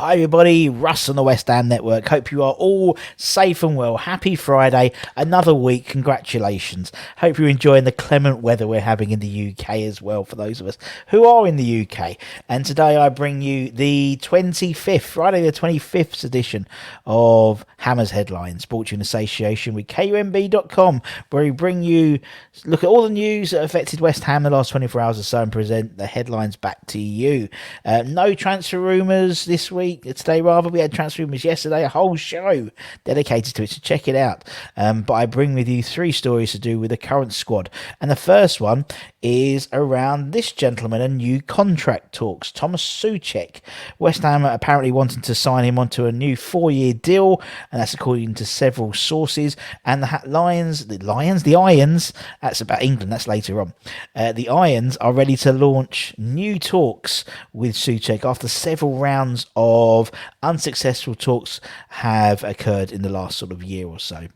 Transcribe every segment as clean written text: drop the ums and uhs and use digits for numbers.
Hi everybody, Russ on the West Ham Network. Hope you are all safe and well. Happy Friday, another week. Congratulations. Hope you're enjoying the clement weather we're having in the UK as well, for those of us who are in the UK. And today I bring you the 25th, Friday the 25th edition of Hammers Headlines, brought to you in association with KUMB.com, where we bring you, look at all the news that affected West Ham the last 24 hours or so and present the headlines back to you. No transfer rumours this week. Today, rather, we had transfer rumours yesterday, a whole show dedicated to it, so check it out. But I bring with you three stories to do with the current squad. And the first one is around this gentleman and new contract talks. Thomas Soucek. West Ham apparently wanting to sign him onto a new 4-year deal, and that's according to several sources. And the Irons, that's about England, that's later on. The Irons are ready to launch new talks with Soucek after several rounds of unsuccessful talks have occurred in the last sort of year or so.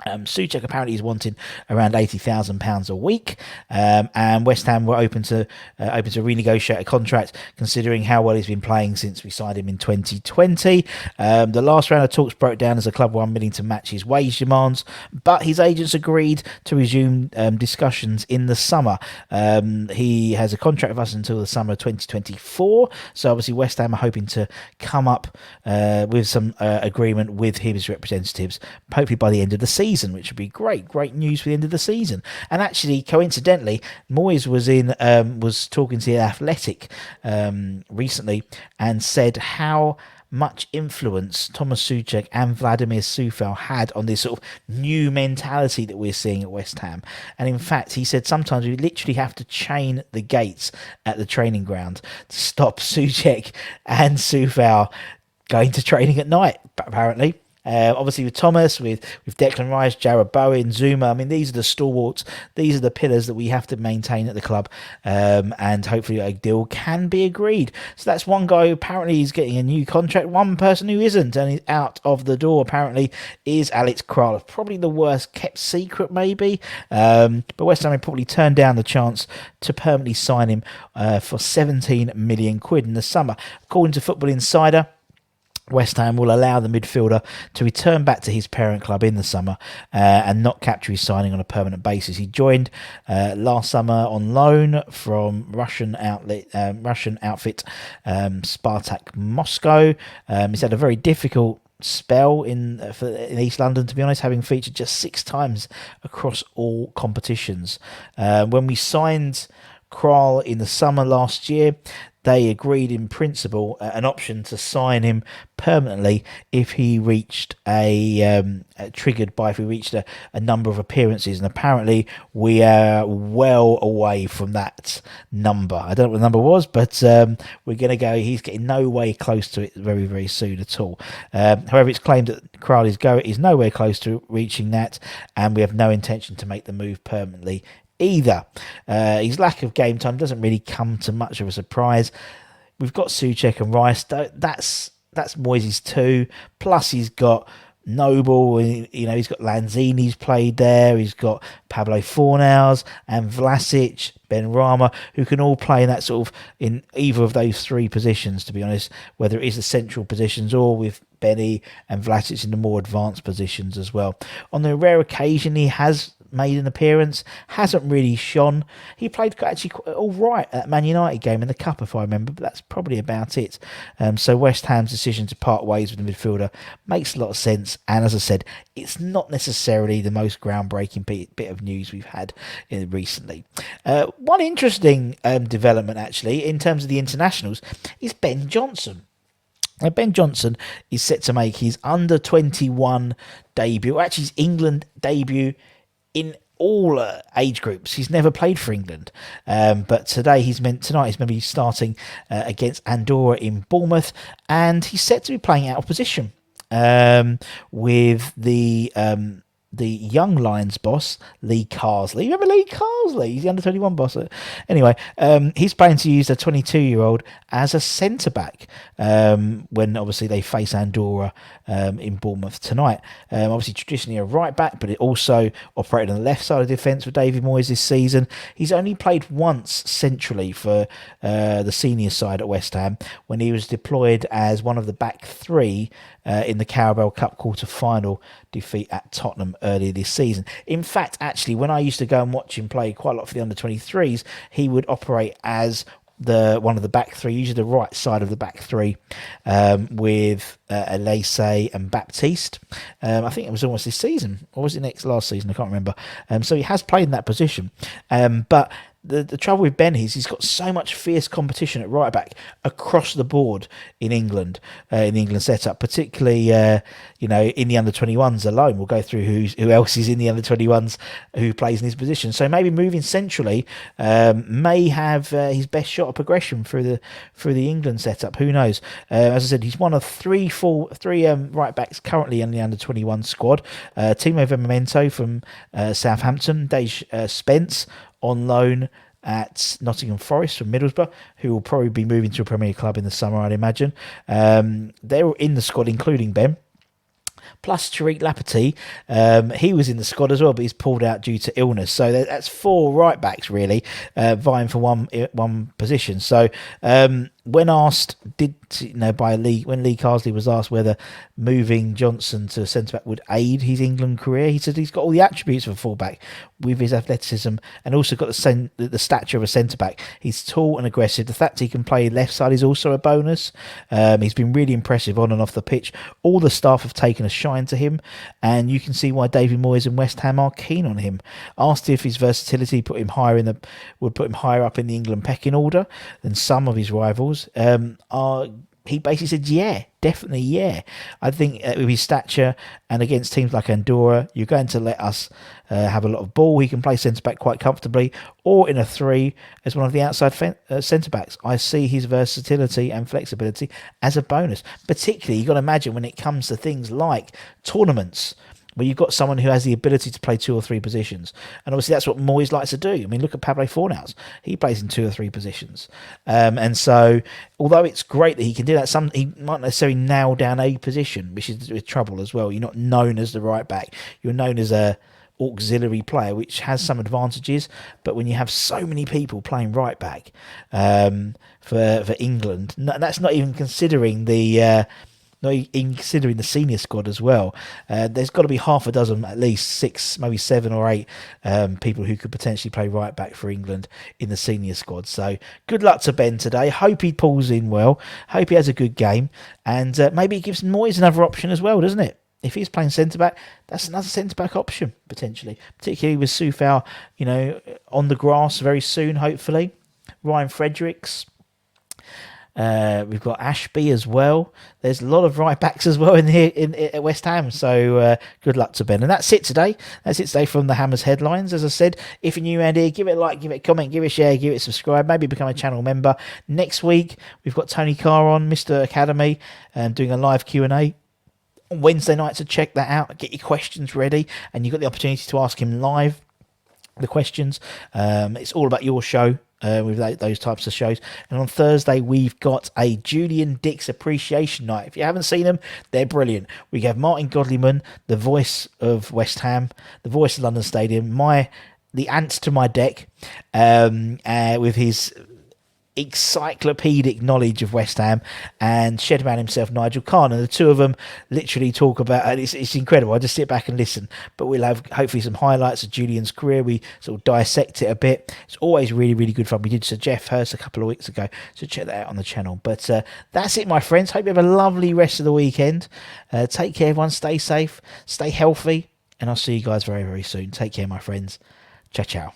Soucek apparently is wanting around £80,000 a week, and West Ham were open to renegotiate a contract, considering how well he's been playing since we signed him in 2020. The last round of talks broke down as the club were unwilling to match his wage demands, but his agents agreed to resume discussions in the summer. He has a contract with us until the summer of 2024, so obviously West Ham are hoping to come up with some agreement with his representatives, hopefully by the end of the season, which would be great news for the end of the season. And actually, coincidentally, Moyes was talking to The Athletic recently and said how much influence Thomas Soucek and Vladimir Coufal had on this sort of new mentality that we're seeing at West Ham. And in fact, he said sometimes we literally have to chain the gates at the training ground to stop Soucek and Coufal going to training at night, apparently. Obviously with Thomas, with Declan Rice, Jarrod Bowen, Zuma, I mean, these are the stalwarts, these are the pillars that we have to maintain at the club, and hopefully a deal can be agreed. So that's one guy who apparently is getting a new contract. One person who isn't and is out of the door apparently is Alex Kral. Probably the worst kept secret maybe, but West Ham probably turned down the chance to permanently sign him for £17 million in the summer. According to Football Insider, West Ham will allow the midfielder to return back to his parent club in the summer and not capture his signing on a permanent basis. He joined last summer on loan from Russian outfit Spartak Moscow. He's had a very difficult spell in East London, to be honest, having featured just 6 times across all competitions. When we signed Kral in the summer last year, they agreed in principle an option to sign him permanently if he reached a number of appearances, and apparently we are well away from that number. I don't know what the number was, but we're going to go. He's getting no way close to it very, very soon at all. However, it's claimed that Kral is nowhere close to reaching that, and we have no intention to make the move permanently either. His lack of game time doesn't really come to much of a surprise. We've got Soucek and Rice. That's Moyes' too. Plus he's got Noble, he's got Lanzini's played there. He's got Pablo Fornals and Vlasic, Ben Rama, who can all play in that sort of in either of those 3 positions, to be honest, whether it is the central positions or with Benny and Vlasic in the more advanced positions as well. On the rare occasion he has made an appearance, hasn't really shone. He played actually all right at Man United game in the Cup, if I remember, but that's probably about it. So West Ham's decision to part ways with the midfielder makes a lot of sense, and as I said, it's not necessarily the most groundbreaking bit of news we've had recently. One interesting development actually in terms of the internationals is Ben Johnson. Now, Ben Johnson is set to make his under-21 debut, actually his England debut in all age groups. He's never played for England, but tonight he's meant to be starting against Andorra in Bournemouth, and he's set to be playing out of position with the the young Lions boss, Lee Carsley. Remember Lee Carsley? He's the under-21 boss. Anyway, he's planning to use the 22-year-old as a centre-back when obviously they face Andorra in Bournemouth tonight. Obviously, traditionally a right-back, but it also operated on the left side of the defence for David Moyes this season. He's only played once centrally for the senior side at West Ham when he was deployed as one of the back three in the Carabao Cup quarter-final defeat at Tottenham earlier this season. In fact, actually, when I used to go and watch him play quite a lot for the under-23s, he would operate as one of the back three, usually the right side of the back three, with Elise and Baptiste. I think it was almost this season, or was it last season? I can't remember. So he has played in that position, but the trouble with Ben is he's got so much fierce competition at right back across the board in England, in the England setup, particularly in the under-21s alone. We'll go through who else is in the under-21s who plays in his position. So maybe moving centrally may have his best shot of progression through the England setup. Who knows? As I said, he's one of three right backs currently in the under-21 squad. Timo Memento from Southampton, Dej Spence on loan at Nottingham Forest from Middlesbrough, who will probably be moving to a Premier Club in the summer, I'd imagine. They're in the squad, including Ben. Plus Tariq Lamptey, he was in the squad as well, but he's pulled out due to illness. So that's four right backs really vying for one position. So when asked, when Lee Carsley was asked whether moving Johnson to centre back would aid his England career, he said he's got all the attributes of a fullback with his athleticism and also got the stature of a centre back. He's tall and aggressive. The fact he can play left side is also a bonus. He's been really impressive on and off the pitch. All the staff have taken a shine to him, and you can see why David Moyes and West Ham are keen on him. Asked if his versatility would put him higher up in the England pecking order than some of his rivals. He basically said, yeah, definitely, yeah. I think with his stature and against teams like Andorra, you're going to let us have a lot of ball. He can play centre-back quite comfortably, or in a three as one of the outside centre-backs. I see his versatility and flexibility as a bonus. Particularly, you've got to imagine when it comes to things like tournaments, where you've got someone who has the ability to play two or three positions. And obviously that's what Moyes likes to do. I mean, look at Pablo Fornals. He plays in two or three positions. And so, although it's great that he can do that, he might necessarily nail down a position, which is with trouble as well. You're not known as the right back. You're known as a auxiliary player, which has some advantages. But when you have so many people playing right back for England, that's not even considering considering the senior squad as well. There's got to be half a dozen, at least 6, maybe 7 or 8 people who could potentially play right back for England in the senior squad. So good luck to Ben today. Hope he pulls in well. Hope he has a good game. And maybe it gives Moyes another option as well, doesn't it? If he's playing centre-back, that's another centre-back option, potentially. Particularly with Soufal, on the grass very soon, hopefully. Ryan Fredericks. We've got Ashby as well. There's a lot of right backs as well at West Ham. So good luck to Ben. And that's it today. That's it today from the Hammers headlines. As I said, if you're new around here, give it a like, give it a comment, give it a share, give it a subscribe. Maybe become a channel member. Next week we've got Tony Carr on, Mr. Academy, doing a live Q&A on Wednesday night. So check that out. Get your questions ready, and you've got the opportunity to ask him live the questions. It's all about your show. With those types of shows. And on Thursday we've got a Julian Dix appreciation night. If you haven't seen them, they're brilliant. We have Martin Godliman, the voice of West Ham, the voice of London Stadium, the ant to my deck, with his encyclopedic knowledge of West Ham, and Shedman himself, Nigel Khan, and the two of them literally talk about, and it's incredible. I just sit back and listen, but we'll have hopefully some highlights of Julian's career. We sort of dissect it a bit. It's always really, really good fun. We did Sir Jeff Hurst a couple of weeks ago, so check that out on the channel. But that's it, my friends. Hope you have a lovely rest of the weekend. Take care, everyone. Stay safe, stay healthy, and I'll see you guys very, very soon. Take care, my friends. Ciao, ciao.